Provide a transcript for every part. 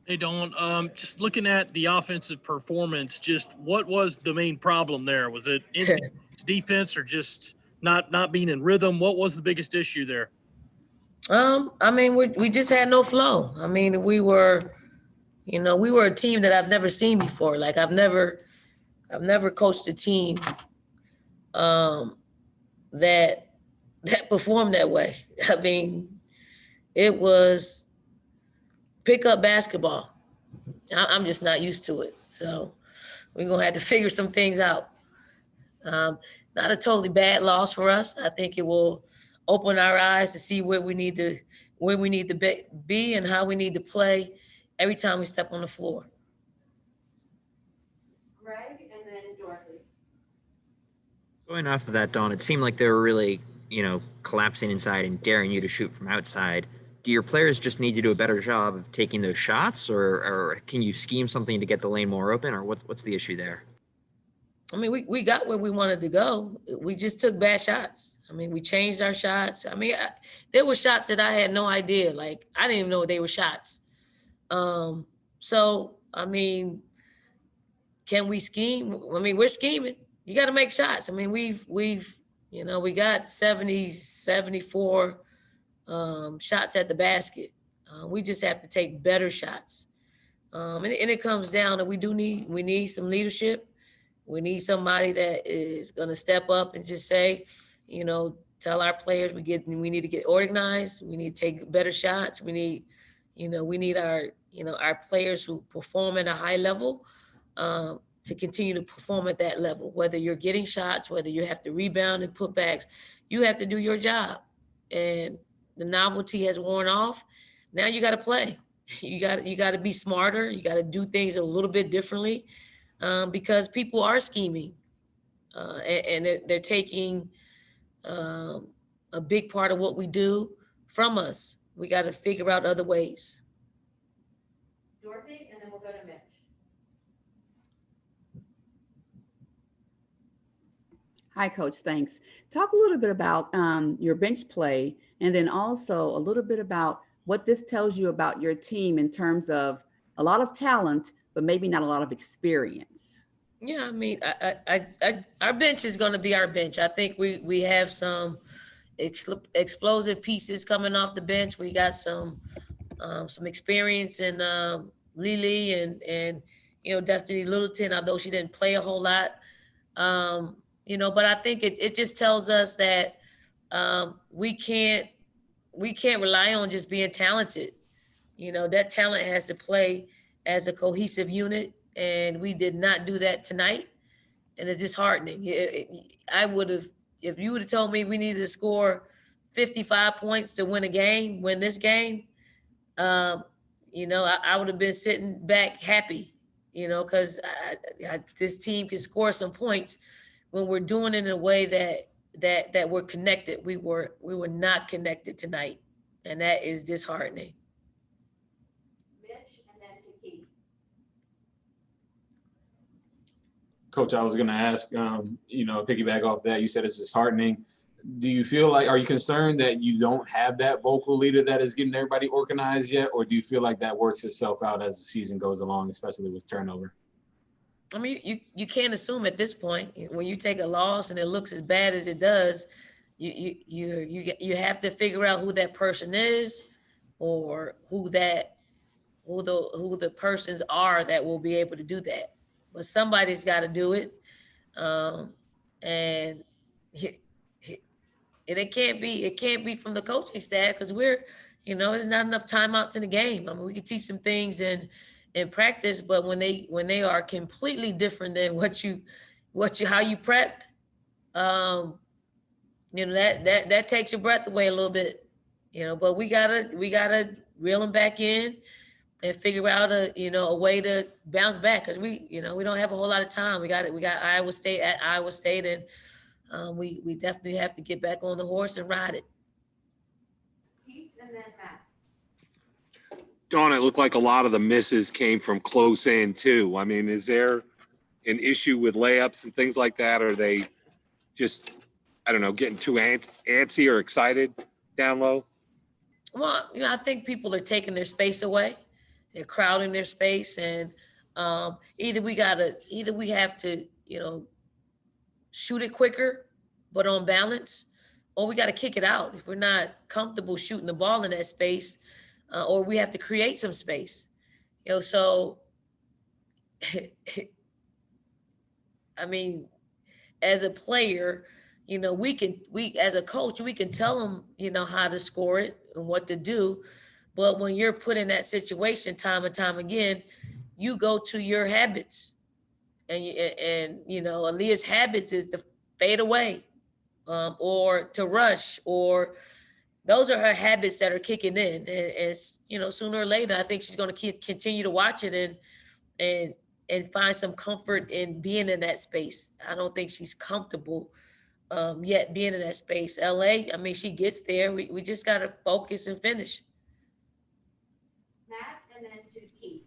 Hey, Dawn. Just looking at the offensive performance, just what was the main problem there? Was it NC's defense or just not being in rhythm? What was the biggest issue there? I mean, we just had no flow. I mean, we were a team that I've never seen before. Like I've never coached a team um, that that performed that way. I mean, it was pickup basketball. I'm just not used to it. So we're gonna have to figure some things out. Um, Not a totally bad loss for us. I think it will open our eyes to see where we need to be and how we need to play every time we step on the floor. Going off of that, Dawn, it seemed like they were really, collapsing inside and daring you to shoot from outside. Do your players just need to do a better job of taking those shots, or can you scheme something to get the lane more open, or what's the issue there? I mean, we got where we wanted to go. We just took bad shots. I mean, we changed our shots. I mean, there were shots that I had no idea. Like I didn't even know they were shots. Um, so I mean, can we scheme? I mean, we're scheming. You got to make shots. I mean, we got 70, 74 shots at the basket. We just have to take better shots. And it comes down that we need some leadership. We need somebody that is going to step up and just say, tell our players we need to get organized. We need to take better shots. We need our players who perform at a high level to continue to perform at that level. Whether you're getting shots, whether you have to rebound and put backs, you have to do your job. And the novelty has worn off. Now you got to play. You got to be smarter. You got to do things a little bit differently because people are scheming and they're taking um, a big part of what we do from us. We got to figure out other ways. Hi, Coach. Thanks. Talk a little bit about your bench play, and then also a little bit about what this tells you about your team in terms of a lot of talent, but maybe not a lot of experience. Yeah, I mean, our bench is going to be our bench. I think we have some explosive pieces coming off the bench. We got some experience in Lily and Destiny Littleton, although she didn't play a whole lot. But I think it just tells us that we can't rely on just being talented. That talent has to play as a cohesive unit, and we did not do that tonight, and it's disheartening. I would have, if you would have told me we needed to score 55 points to win this game, um, I would have been sitting back happy, because this team can score some points when we're doing it in a way that we're connected. We were not connected tonight, and that is disheartening. Coach, I was going to ask, piggyback off that, you said it's disheartening. Do you feel like, are you concerned that you don't have that vocal leader that is getting everybody organized yet? Or do you feel like that works itself out as the season goes along, especially with turnover? I mean, you can't assume at this point when you take a loss and it looks as bad as it does, you have to figure out who that person is, or who the persons are that will be able to do that. But somebody's got to do it, um, and and it can't be from the coaching staff because there's not enough timeouts in the game. I mean, we can teach some things in practice, but when they are completely different than what you how you prepped, um, that takes your breath away a little bit. But we gotta reel them back in and figure out a way to bounce back because we don't have a whole lot of time. We got Iowa State at Iowa State, and we definitely have to get back on the horse and ride it. Dawn, it looked like a lot of the misses came from close in too. I mean, is there an issue with layups and things like that? Or are they just, I don't know, getting too antsy or excited down low? Well, I think people are taking their space away. They're crowding their space, and either we have to, shoot it quicker, but on balance, or we got to kick it out if we're not comfortable shooting the ball in that space, or we have to create some space. So I mean, as a player, we as a coach, we can tell them, how to score it and what to do. But when you're put in that situation time and time again, you go to your habits, and Aaliyah's habits is to fade away, or to rush, or those are her habits that are kicking in. And sooner or later, I think she's going to continue to watch it and find some comfort in being in that space. I don't think she's comfortable yet being in that space. LA, I mean, she gets there. We just got to focus and finish. Matt, and then to Keith.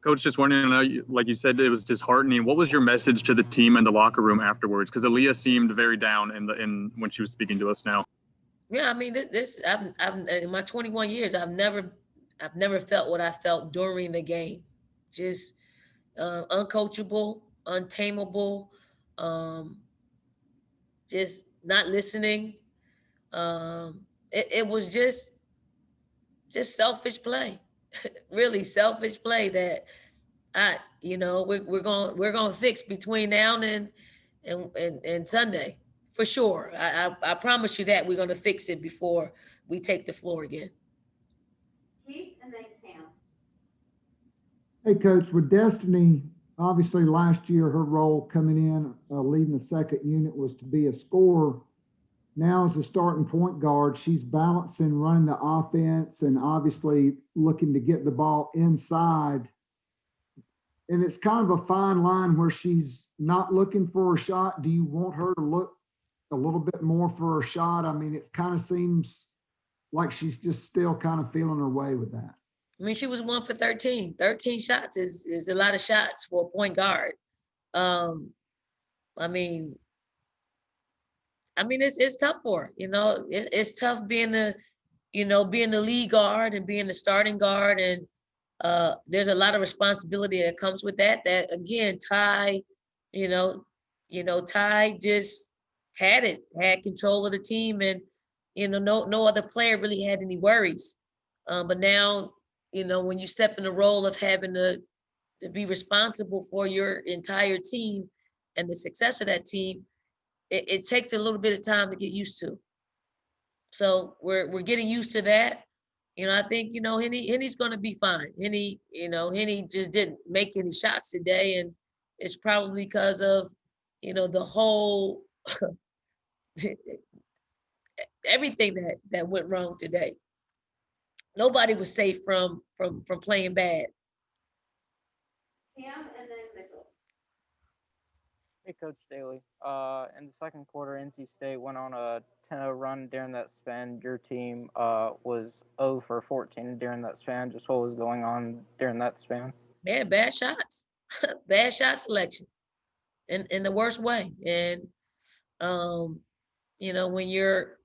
Coach, just wondering, like you said, it was disheartening. What was your message to the team and the locker room afterwards? Because Aaliyah seemed very down in when she was speaking to us now. Yeah, I mean, I've in my 21 years, I've never felt what I felt during the game. Just uncoachable, untamable, just not listening. It was just selfish play, really selfish play that we're going to fix between now and Sunday for sure. I promise you that we're going to fix it before we take the floor again. Keith, and then Cam. Hey, Coach, with Destiny, obviously last year her role coming in, leading the second unit, was to be a scorer. Now as a starting point guard, she's balancing running the offense and obviously looking to get the ball inside. And it's kind of a fine line where she's not looking for a shot. Do you want her to look a little bit more for a shot? I mean, it kind of seems like she's just still kind of feeling her way with that. I mean, she was 1 for 13. 13 shots is a lot of shots for a point guard. I mean, it's tough for her. It's tough being the lead guard and being the starting guard, and there's a lot of responsibility that comes with that. That again, Ty, Ty just had control of the team, and no other player really had any worries. But now, when you step in the role of having to be responsible for your entire team and the success of that team, it takes a little bit of time to get used to. So we're getting used to that. I think, Henny's going to be fine. Henny just didn't make any shots today, and it's probably because of, the whole everything that went wrong today. Nobody was safe from playing bad. Cam, and then Mitchell. Hey, Coach Staley. In the second quarter, NC State went on a 10-0 run during that span. Your team was 0 for 14 during that span. Just what was going on during that span? Man, bad shots, bad shot selection, in the worst way. And when you're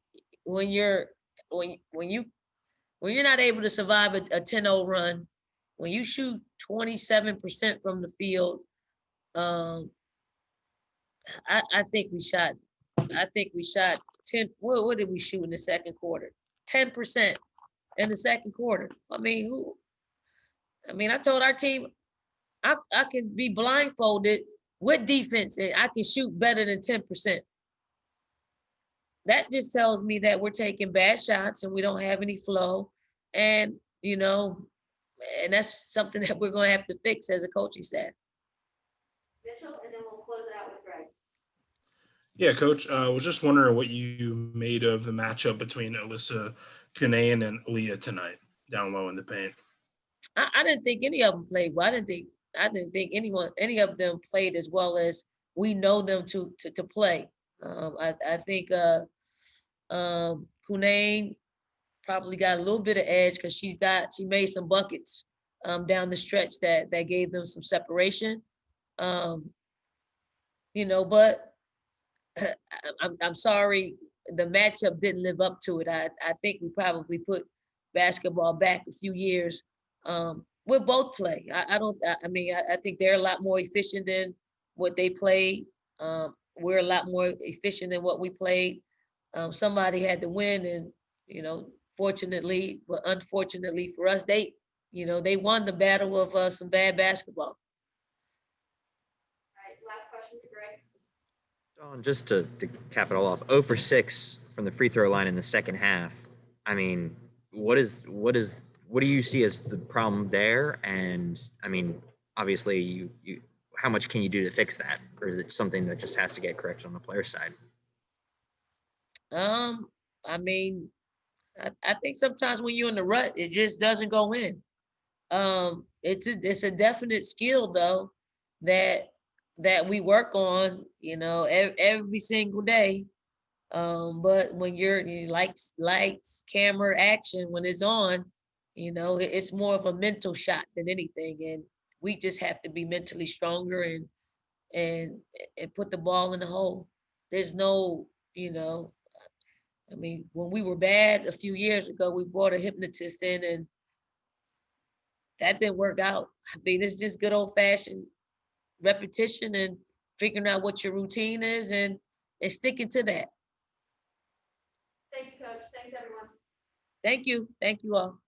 not able to survive a 10-0 run, when you shoot 27% from the field, I think we shot 10. What did we shoot in the second quarter? 10% in the second quarter. I told our team, I can be blindfolded with defense and I can shoot better than 10%. That just tells me that we're taking bad shots and we don't have any flow. And, and that's something that we're going to have to fix as a coaching staff. Mitchell, and then we'll close it out with Greg. Yeah, Coach, I was just wondering what you made of the matchup between Alyssa Cunanan and Aaliyah tonight, down low in the paint. I didn't think any of them played well. I didn't think any of them played as well as we know them to play. I think Cunanan probably got a little bit of edge because she made some buckets down the stretch that gave them some separation. But I'm sorry, the matchup didn't live up to it. I think we probably put basketball back a few years We'll both play. I mean, I think they're a lot more efficient than what they played. We're a lot more efficient than what we played. Somebody had to win, and fortunately, but unfortunately for us, they won the battle of some bad basketball. All right, last question to Greg. Dawn, just to cap it all off, 0 for 6 from the free throw line in the second half. I mean, what do you see as the problem there? And I mean, obviously, you how much can you do to fix that, or is it something that just has to get corrected on the player side? I mean, I think sometimes when you're in the rut, it just doesn't go in. It's a definite skill though that we work on, every single day. But when you lights, camera, action, when it's on, it's more of a mental shot than anything. And we just have to be mentally stronger and put the ball in the hole. There's no, I mean, when we were bad a few years ago, we brought a hypnotist in and that didn't work out. I mean, it's just good old fashioned repetition and figuring out what your routine is and sticking to that. Thank you, Coach. Thanks, everyone. Thank you. Thank you all.